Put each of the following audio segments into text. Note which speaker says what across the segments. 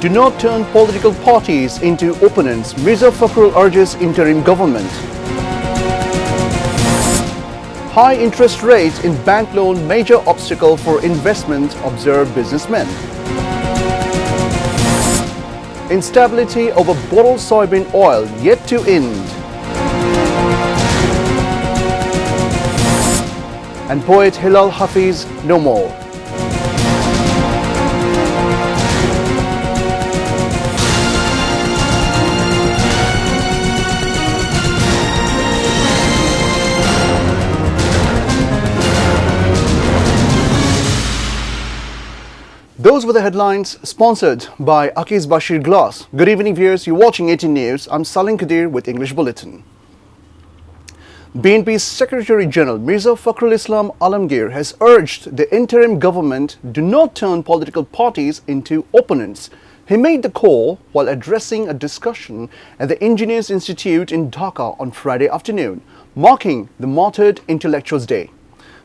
Speaker 1: Do not turn political parties into opponents, Mirza Fakhrul urges interim government. High interest rates in bank loan major obstacle for investment, observe businessmen. Instability over bottled soybean oil yet to end. And poet Hilal Hafiz no more. Those were the headlines sponsored by Akiz Bashir Glass. Good evening viewers, you're watching ATN News. I'm Salim Kadir with English Bulletin. BNP's Secretary General Mirza Fakhrul Islam Alamgir has urged the interim government do not turn political parties into opponents. He made the call while addressing a discussion at the Engineers Institute in Dhaka on Friday afternoon, marking the Martyred Intellectuals Day.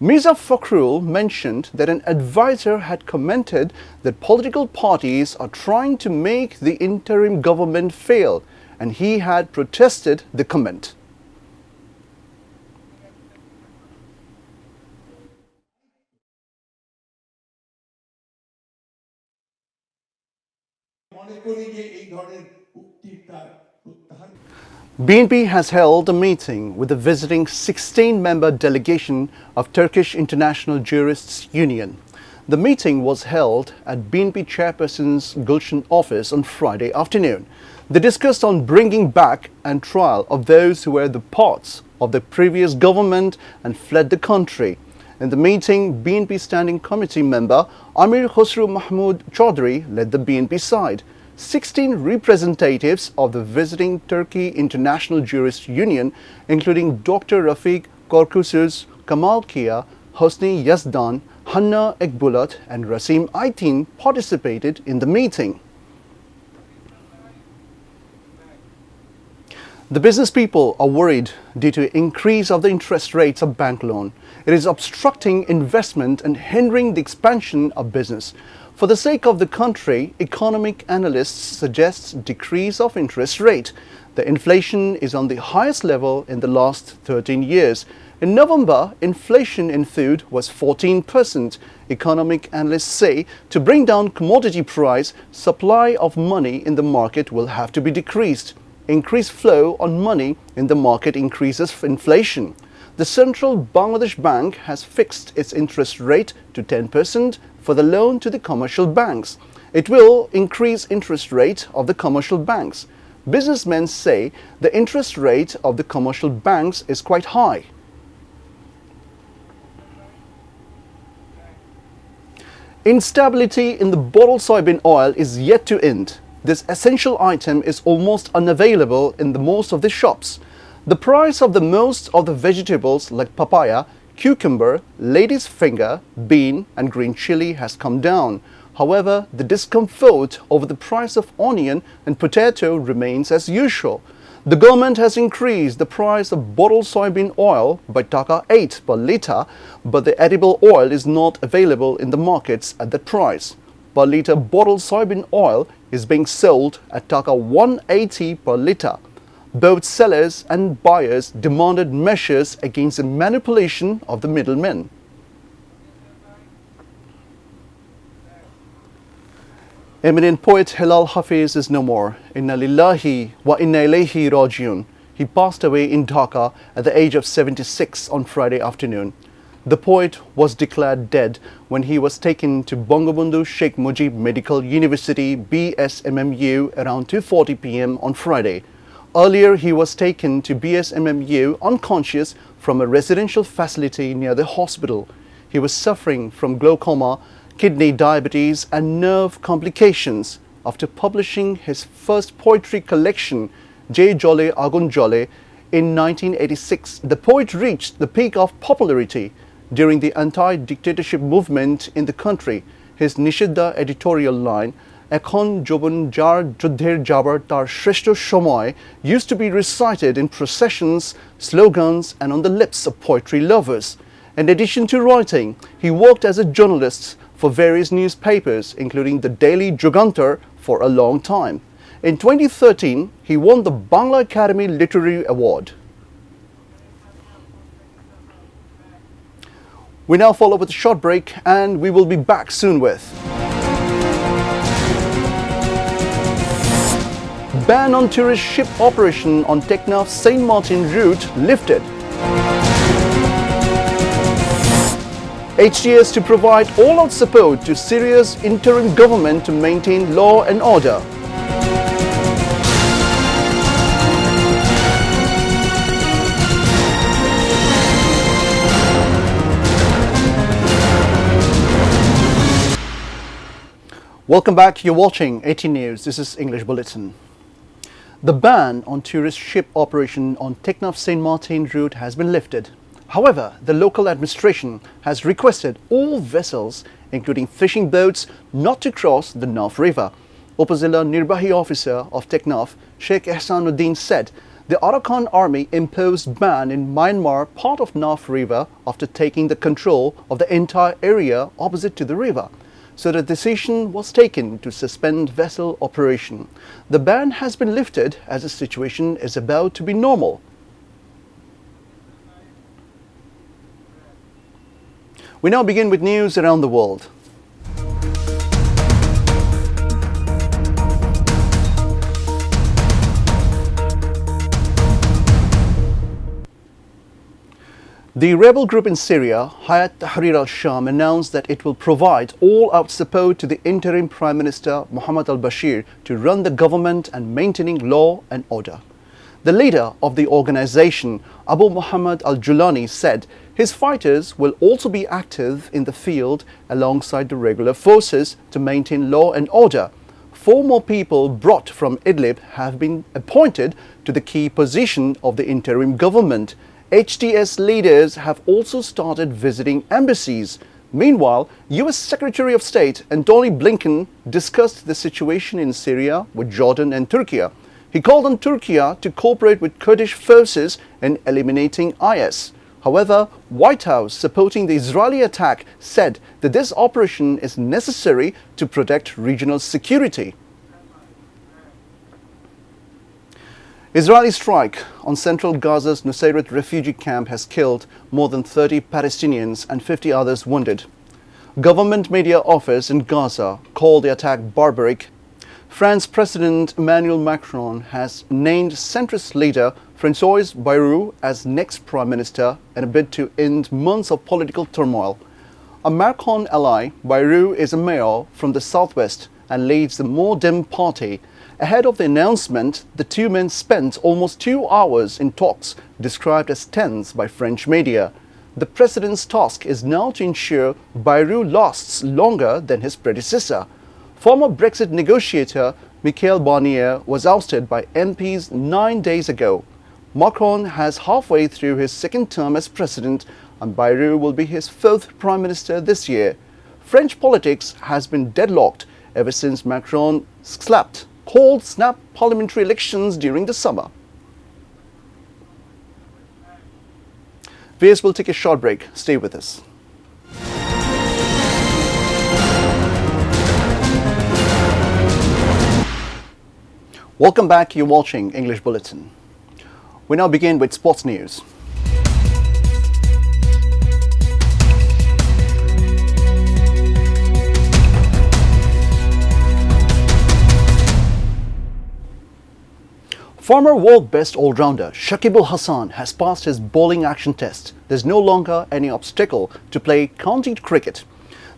Speaker 1: Mirza Fakhrul mentioned that an advisor had commented that political parties are trying to make the interim government fail, and he had protested the comment. BNP has held a meeting with the visiting 16-member delegation of Turkish International Jurists Union. The meeting was held at BNP Chairperson's Gulshan office on Friday afternoon. They discussed on bringing back and trial of those who were the parts of the previous government and fled the country. In the meeting, BNP Standing Committee member Amir Khosru Mahmood Chaudhry led the BNP side. 16 representatives of the visiting Turkey International Jurists Union, including Dr. Rafiq Korkusuz, Kamal Kia, Hosni Yazdan, Hanna Ekbulat and Rasim Aytin participated in the meeting. The business people are worried due to increase of the interest rates of bank loan. It is obstructing investment and hindering the expansion of business. For the sake of the country, economic analysts suggest decrease of interest rate. The inflation is on the highest level in the last 13 years. In November, inflation in food was 14%. Economic analysts say to bring down commodity price, supply of money in the market will have to be decreased. Increased flow on money in the market increases inflation. The Central Bangladesh Bank has fixed its interest rate to 10% for the loan to the commercial banks. It will increase interest rate of the commercial banks. Businessmen say the interest rate of the commercial banks is quite high. Instability in the bottled soybean oil is yet to end. This essential item is almost unavailable in most of the shops. The price of the most of the vegetables like papaya, cucumber, lady's finger, bean and green chili has come down. However, the discomfort over the price of onion and potato remains as usual. The government has increased the price of bottled soybean oil by Taka 8 per litre, but the edible oil is not available in the markets at that price. Per litre bottled soybean oil is being sold at Taka 180 per litre. Both sellers and buyers demanded measures against the manipulation of the middlemen. Eminent poet Hilal Hafiz is no more. Inna lillahi wa inna ilayhi rajiun. He passed away in Dhaka at the age of 76 on Friday afternoon. The poet was declared dead when he was taken to Bangabandhu Sheikh Mujib Medical University BSMMU around 2:40 p.m. on Friday. Earlier, he was taken to BSMMU unconscious from a residential facility near the hospital. He was suffering from glaucoma, kidney diabetes and nerve complications. After publishing his first poetry collection, J Jole Agun Jole, in 1986, the poet reached the peak of popularity during the anti-dictatorship movement in the country. His Nishidda editorial line, Ekhon Jobun Jar Juddher Jabar Tar Shreshto Somoy, used to be recited in processions, slogans and on the lips of poetry lovers. In addition to writing, he worked as a journalist for various newspapers, including the Daily Jugantar for a long time. In 2013, he won the Bangla Academy Literary Award. We now follow with a short break, and we will be back soon with ban on tourist ship operation on Teknaf St. Martin route lifted. HTS to provide all-out support to Syria's interim government to maintain law and order. Welcome back. You're watching ATN News. This is English Bulletin. The ban on tourist ship operation on Teknaf St. Martin route has been lifted. However, the local administration has requested all vessels, including fishing boats, not to cross the Naf River. Upazilla Nirbahi Officer of Teknaf, Sheikh Ehsanuddin, said the Arakan army imposed ban in Myanmar, part of Naf River, after taking the control of the entire area opposite to the river. So the decision was taken to suspend vessel operation. The ban has been lifted as the situation is about to be normal. We now begin with news around the world. The rebel group in Syria, Hayat Tahrir al-Sham, announced that it will provide all-out support to the interim Prime Minister Mohammed al-Bashir to run the government and maintaining law and order. The leader of the organization, Abu Muhammad al-Julani, said his fighters will also be active in the field alongside the regular forces to maintain law and order. 4 more people brought from Idlib have been appointed to the key position of the interim government. HTS leaders have also started visiting embassies. Meanwhile, US Secretary of State Antony Blinken discussed the situation in Syria with Jordan and Turkey. He called on Turkey to cooperate with Kurdish forces in eliminating IS. However, White House, supporting the Israeli attack, said that this operation is necessary to protect regional security. Israeli strike on central Gaza's Nusayrat refugee camp has killed more than 30 Palestinians and 50 others wounded. Government media office in Gaza called the attack barbaric. France President Emmanuel Macron has named centrist leader François Bayrou as next prime minister in a bid to end months of political turmoil. A Macron ally, Bayrou is a mayor from the southwest and leads the Modem party. Ahead of the announcement, the two men spent almost 2 hours in talks described as tense by French media. The president's task is now to ensure Bayrou lasts longer than his predecessor. Former Brexit negotiator Michel Barnier was ousted by MPs 9 days ago. Macron has halfway through his second term as president, and Bayrou will be his 4th prime minister this year. French politics has been deadlocked ever since Macron called snap parliamentary elections during the summer. Viewers, will take a short break. Stay with us. Welcome back. You're watching English Bulletin. We now begin with sports news. Former world best all-rounder Shakib Al Hasan has passed his bowling action test. There's no longer any obstacle to play county cricket.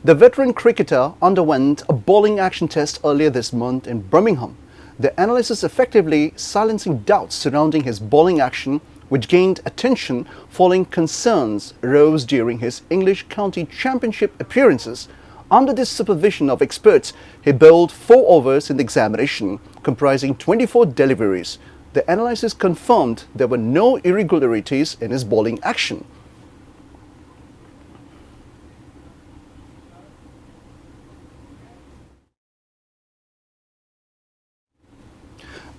Speaker 1: The veteran cricketer underwent a bowling action test earlier this month in Birmingham. The analysis effectively silencing doubts surrounding his bowling action, which gained attention following concerns arose during his English County Championship appearances. Under the supervision of experts, he bowled 4 overs in the examination, comprising 24 deliveries. The analysis confirmed there were no irregularities in his bowling action.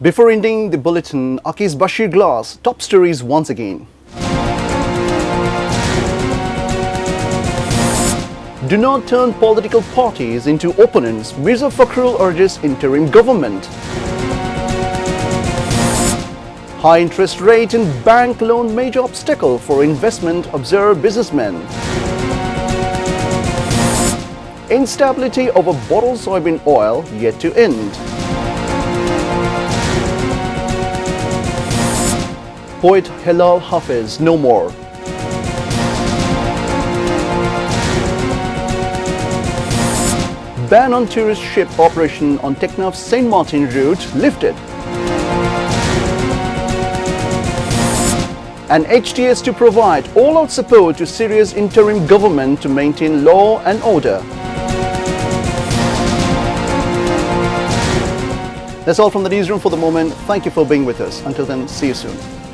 Speaker 1: Before ending the bulletin, Aki's Bashir Glass top stories once again. Do not turn political parties into opponents. Mirza Fakhrul urges interim government. High interest rate in bank loan major obstacle for investment, observe businessmen. Instability over bottled soybean oil yet to end. Poet Hilal Hafiz no more. Ban on tourist ship operation on Teknaf's St. Martin route lifted. And HTS to provide all-out support to Syria's interim government to maintain law and order. That's all from the newsroom for the moment. Thank you for being with us. Until then, see you soon.